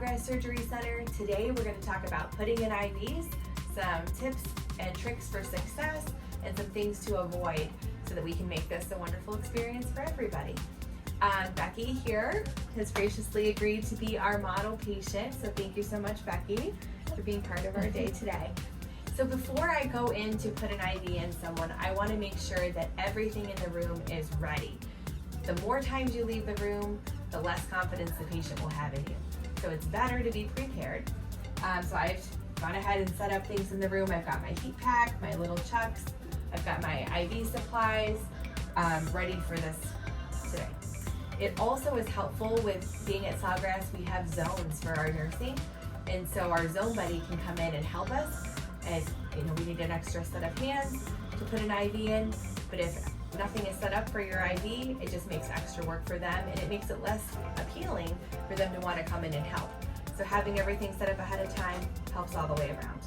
Sawgrass Surgery Center. Today we're going to talk about putting in IVs, some tips and tricks for success, and some things to avoid so that we can make this a wonderful experience for everybody. Becky here has graciously agreed to be our model patient, so thank you so much, Becky, for being part of our day today. So before I go in to put an IV in someone, I want to make sure that everything in the room is ready. The more times you leave the room, the less confidence the patient will have in you. So it's better to be prepared. So I've gone ahead and set up things in the room. I've got my heat pack, my little chucks, I've got my IV supplies ready for this today. It also is helpful with being at Sawgrass. We have zones for our nursing, and so our zone buddy can come in and help us. As you know, we need an extra set of hands to put an IV in, but if nothing is set up for your IV, it just makes extra work for them, and it makes it less appealing for them to want to come in and help. So having everything set up ahead of time helps all the way around.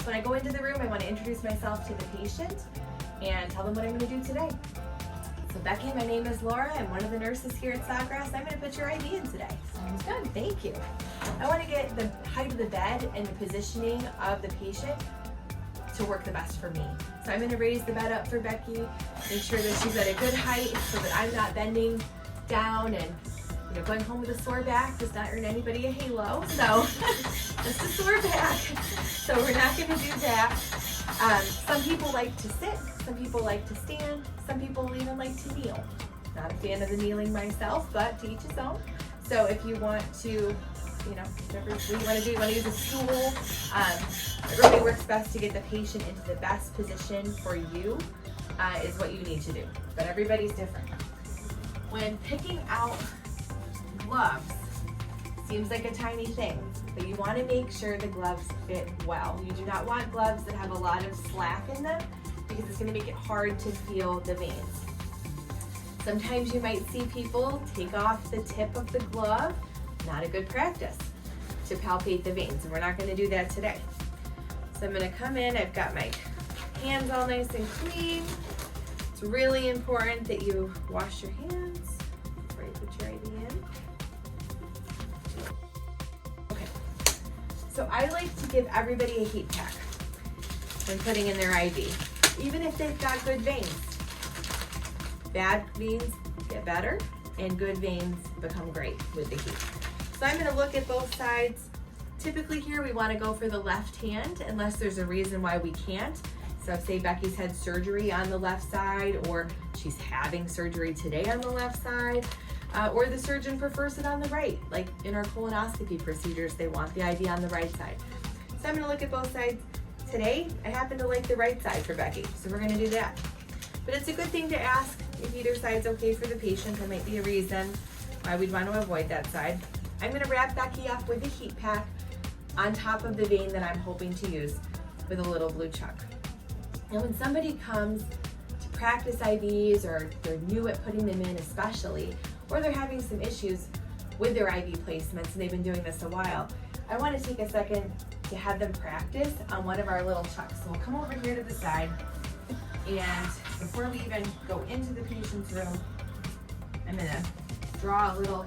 So when I go into the room, I want to introduce myself to the patient and tell them what I'm going to do today. So Becky, my name is Laura. I'm one of the nurses here at Sawgrass. I'm going to put your IV in today. Sounds good. Thank you. I want to get the height of the bed and the positioning of the patient to work the best for me. So I'm going to raise the bed up for Becky, make sure that she's at a good height so that I'm not bending down and going home with a sore back does not earn anybody a halo. So just a sore back. So we're not going to do that. Some people like to sit, some people like to stand, some people even like to kneel. Not a fan of the kneeling myself, but to each his own. So if you want to, whatever you want to do, you want to use a stool, it really works best to get the patient into the best position for you is what you need to do. But everybody's different. When picking out gloves, seems like a tiny thing, but you want to make sure the gloves fit well. You do not want gloves that have a lot of slack in them because it's going to make it hard to feel the veins. Sometimes you might see people take off the tip of the glove. Not a good practice to palpate the veins, and we're not going to do that today. So I'm going to come in, I've got my hands all nice and clean. It's really important that you wash your hands before you put your IV in. Okay, so I like to give everybody a heat pack when putting in their IV, even if they've got good veins. Bad veins get better, and good veins become great with the heat. So I'm going to look at both sides. Typically here we want to go for the left hand unless there's a reason why we can't. So say Becky's had surgery on the left side, or she's having surgery today on the left side, or the surgeon prefers it on the right. Like in our colonoscopy procedures, they want the IV on the right side. So I'm going to look at both sides. Today, I happen to like the right side for Becky, so we're going to do that. But it's a good thing to ask if either side's okay for the patient. There might be a reason why we'd want to avoid that side. I'm going to wrap Becky up with a heat pack on top of the vein that I'm hoping to use with a little blue chuck. Now when somebody comes to practice IVs, or they're new at putting them in especially, or they're having some issues with their IV placements and they've been doing this a while, I want to take a second to have them practice on one of our little chucks. So we'll come over here to the side, and before we even go into the patient's room, I'm going to draw a little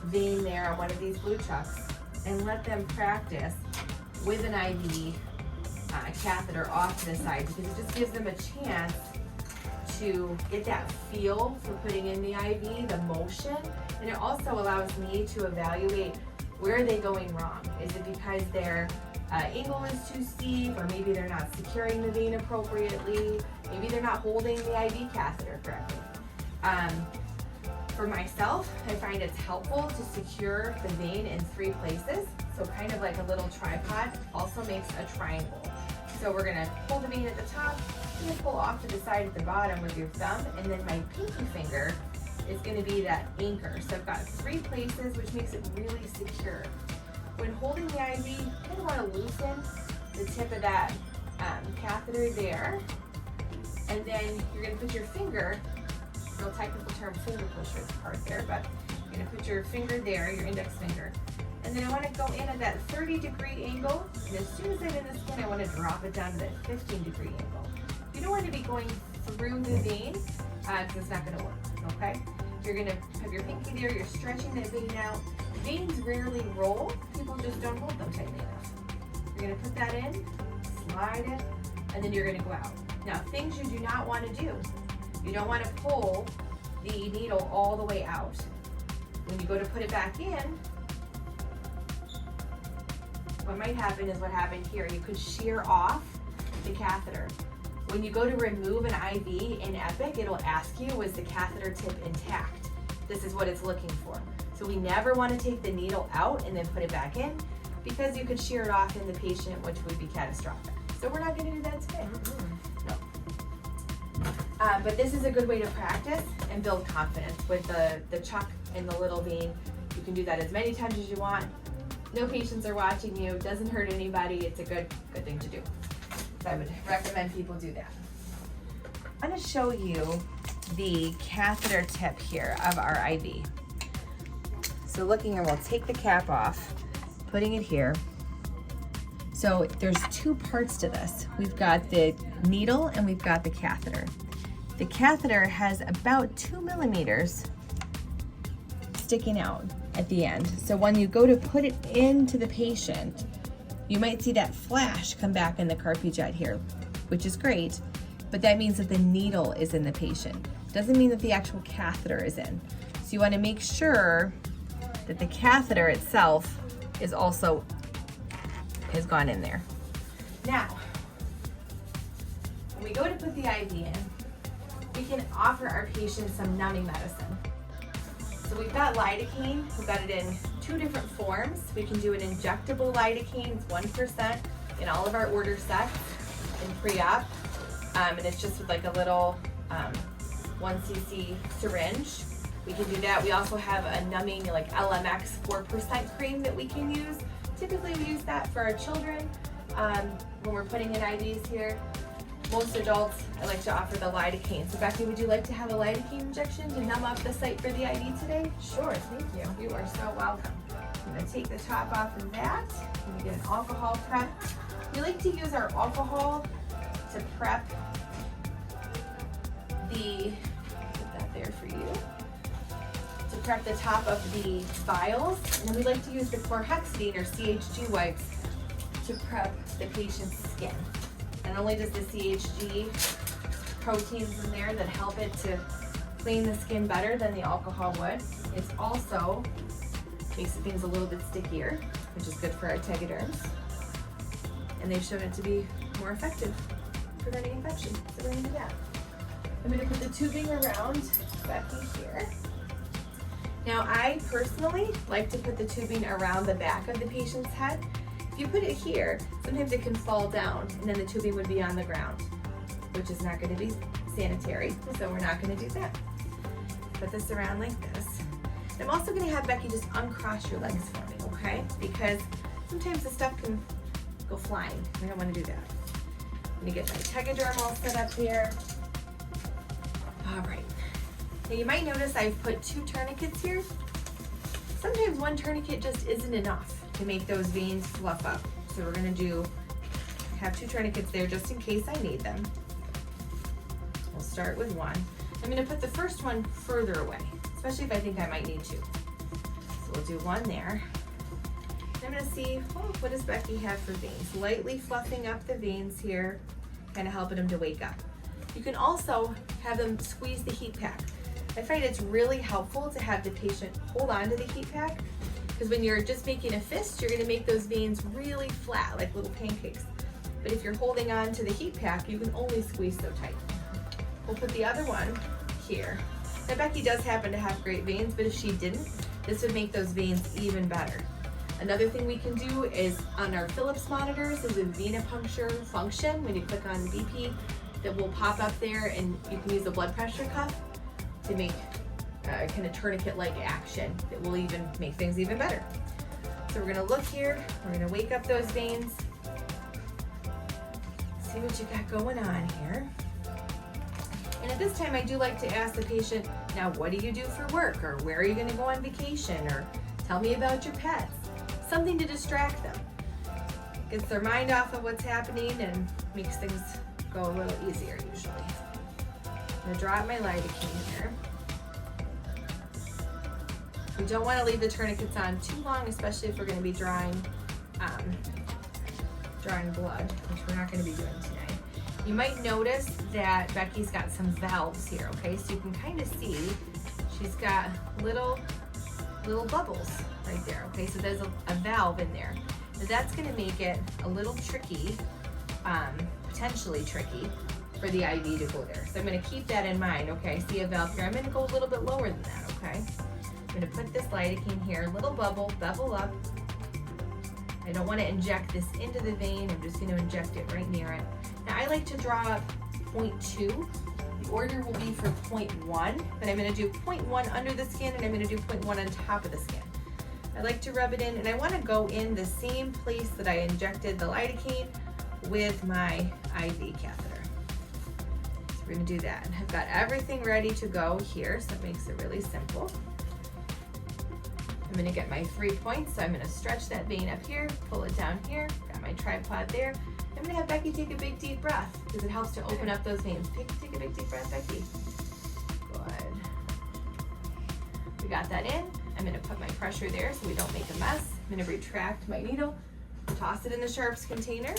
vein there on one of these blue chucks and let them practice with an IV catheter off to the side, because it just gives them a chance to get that feel for putting in the IV, the motion, and it also allows me to evaluate where are they going wrong. Is it because their angle is too steep, or maybe they're not securing the vein appropriately, maybe they're not holding the IV catheter correctly. For myself, I find it's helpful to secure the vein in 3 places. So kind of like a little tripod also makes a triangle. So we're gonna hold the vein at the top, and pull off to the side at the bottom with your thumb, and then my pinky finger is gonna be that anchor. So I've got 3 places, which makes it really secure. When holding the IV, you kind of wanna loosen the tip of that catheter there, and then you're gonna put your finger, real technical term, finger pusher part there, but you're gonna put your finger there, your index finger, and then I want to go in at that 30-degree angle, and as soon as I'm in the skin, I want to drop it down to that 15-degree angle. You don't want to be going through the vein, because it's not going to work, okay? You're going to have your pinky there, you're stretching that vein out, Veins rarely roll, people just don't hold them tightly enough. You're gonna put that in, slide it, and then you're gonna go out. Now, things you do not wanna do. You don't wanna pull the needle all the way out. When you go to put it back in, what might happen is what happened here. You could shear off the catheter. When you go to remove an IV in Epic, it'll ask you, was the catheter tip intact? This is what it's looking for. So we never want to take the needle out and then put it back in, because you could shear it off in the patient, which would be catastrophic. So we're not going to do that today. No. But this is a good way to practice and build confidence with the chuck and the little vein. You can do that as many times as you want. No patients are watching you. Doesn't hurt anybody. It's a good thing to do. So I would recommend people do that. I'm going to show you the catheter tip here of our IV. So looking here, we'll take the cap off, putting it here. So there's two parts to this. We've got the needle and we've got the catheter. The catheter has about 2 millimeters sticking out at the end. So when you go to put it into the patient, you might see that flash come back in the carpy jet here, which is great, but that means that the needle is in the patient. Doesn't mean that the actual catheter is in. So you want to make sure that the catheter itself is also has gone in there. Now, when we go to put the IV in, we can offer our patients some numbing medicine. So we've got lidocaine. We've got it in 2 different forms. We can do an injectable lidocaine. It's 1% in all of our order sets in pre-op, and it's just with like a little 1 cc syringe. We can do that. We also have a numbing like LMX 4% cream that we can use. Typically we use that for our children when we're putting in IVs here. Most adults, I like to offer the lidocaine. So Becky, would you like to have a lidocaine injection to numb up the site for the IV today? Sure, thank you. You are so welcome. I'm gonna take the top off of that. I'm gonna get an alcohol prep. We like to use our alcohol to prep put that there for you, to prep the top of the vials. And then we like to use the chlorhexidine or CHG wipes to prep the patient's skin. Not only does the CHG proteins in there that help it to clean the skin better than the alcohol would, it also makes things a little bit stickier, which is good for our tegaderms. And they've shown it to be more effective preventing infection. So we're gonna do that. I'm gonna put the tubing around Becky here. Now I personally like to put the tubing around the back of the patient's head. If you put it here, sometimes it can fall down and then the tubing would be on the ground, which is not going to be sanitary, so we're not going to do that. Put this around like this. And I'm also going to have Becky just uncross your legs for me, okay? Because sometimes the stuff can go flying. We don't want to do that. I'm going to get my tegaderm all set up here. All right. Now you might notice I've put 2 tourniquets here. Sometimes 1 tourniquet just isn't enough to make those veins fluff up. So we're gonna have 2 tourniquets there just in case I need them. We'll start with 1. I'm gonna put the first one further away, especially if I think I might need to. So we'll do 1 there. I'm gonna see, what does Becky have for veins? Lightly fluffing up the veins here, kind of helping them to wake up. You can also have them squeeze the heat pack. I find it's really helpful to have the patient hold on to the heat pack, because when you're just making a fist, you're gonna make those veins really flat, like little pancakes. But if you're holding on to the heat pack, you can only squeeze so tight. We'll put the other one here. Now Becky does happen to have great veins, but if she didn't, this would make those veins even better. Another thing we can do is on our Philips monitors is a venipuncture function. When you click on BP, that will pop up there, and you can use a blood pressure cuff to make kind of tourniquet-like action that will even make things even better. So we're gonna look here, we're gonna wake up those veins, see what you got going on here. And at this time, I do like to ask the patient, now what do you do for work? Or where are you gonna go on vacation? Or tell me about your pets. Something to distract them. Gets their mind off of what's happening and makes things go a little easier usually. I'm gonna draw out my lidocaine here. We don't want to leave the tourniquets on too long, especially if we're going to be drawing blood, which we're not going to be doing tonight. You might notice that Becky's got some valves here, okay? So you can kind of see she's got little bubbles right there, okay? So there's a valve in there. So that's going to make it a little tricky, potentially tricky, for the IV to go there. So I'm going to keep that in mind, okay? See a valve here. I'm going to go a little bit lower than that, okay? I'm going to put this lidocaine here, little bubble, bevel up. I don't want to inject this into the vein. I'm just going to inject it right near it. Now I like to draw up 0.2. The order will be for 0.1, but I'm going to do 0.1 under the skin and I'm going to do 0.1 on top of the skin. I like to rub it in, and I want to go in the same place that I injected the lidocaine with my IV catheter. So we're going to do that. And I've got everything ready to go here, so it makes it really simple. I'm going to get my 3 points, so I'm going to stretch that vein up here, pull it down here, got my tripod there. I'm going to have Becky take a big deep breath because it helps to open up those veins. Take a big deep breath, Becky. Good. We got that in. I'm going to put my pressure there so we don't make a mess. I'm going to retract my needle, toss it in the sharps container,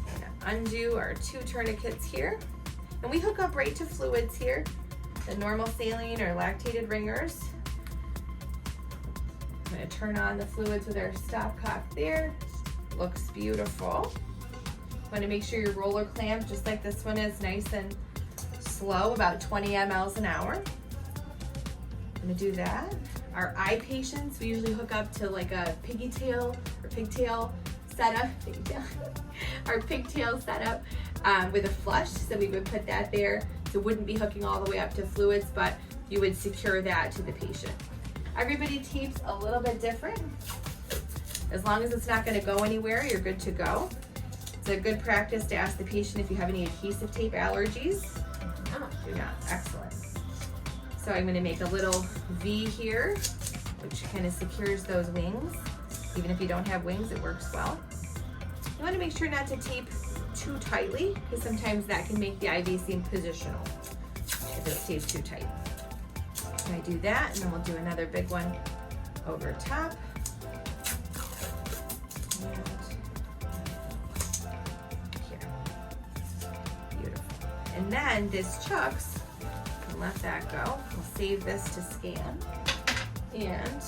and undo our 2 tourniquets here. And we hook up right to fluids here, the normal saline or lactated ringers. I'm going to turn on the fluids with our stopcock there. Looks beautiful. Want to make sure your roller clamp, just like this one is, nice and slow, about 20 mLs an hour. I'm going to do that. Our eye patients, we usually hook up to like a pigtail setup, our pigtail setup with a flush. So we would put that there. So it wouldn't be hooking all the way up to fluids, but you would secure that to the patient. Everybody tapes a little bit different. As long as it's not going to go anywhere, you're good to go. It's a good practice to ask the patient if you have any adhesive tape allergies. Do not. Excellent. So I'm going to make a little V here, which kind of secures those wings. Even if you don't have wings, it works well. You want to make sure not to tape too tightly, because sometimes that can make the IV seem positional if it's taped too tight. I do that, and then we'll do another big one over top. And here. Beautiful. And then this chucks, and let that go. We'll save this to scan, and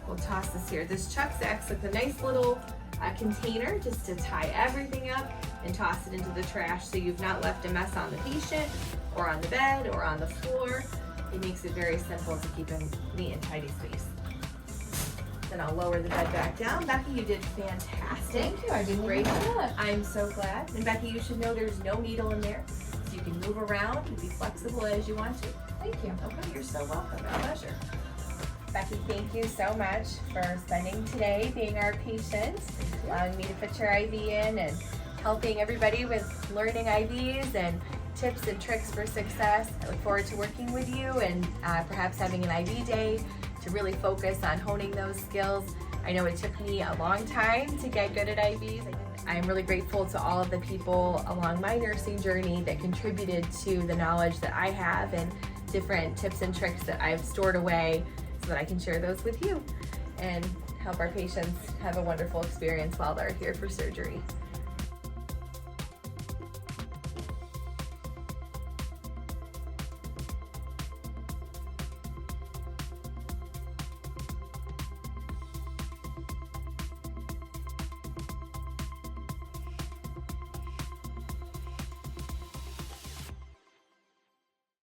we'll toss this here. This chucks acts like a nice little container just to tie everything up and toss it into the trash, so you've not left a mess on the patient or on the bed or on the floor. It makes it very simple to keep a neat and tidy space. Then I'll lower the bed back down. Becky, you did fantastic. Thank you. I didn't Great. even know that. I'm so glad. And Becky, you should know there's no needle in there, so you can move around and be flexible as you want to. Thank you. Okay, you're so welcome. My pleasure. Becky, thank you so much for spending today being our patient, allowing me to put your IV in and helping everybody with learning IVs and tips and tricks for success. I look forward to working with you and perhaps having an IV day to really focus on honing those skills. I know it took me a long time to get good at IVs. I'm really grateful to all of the people along my nursing journey that contributed to the knowledge that I have and different tips and tricks that I've stored away so that I can share those with you and help our patients have a wonderful experience while they're here for surgery.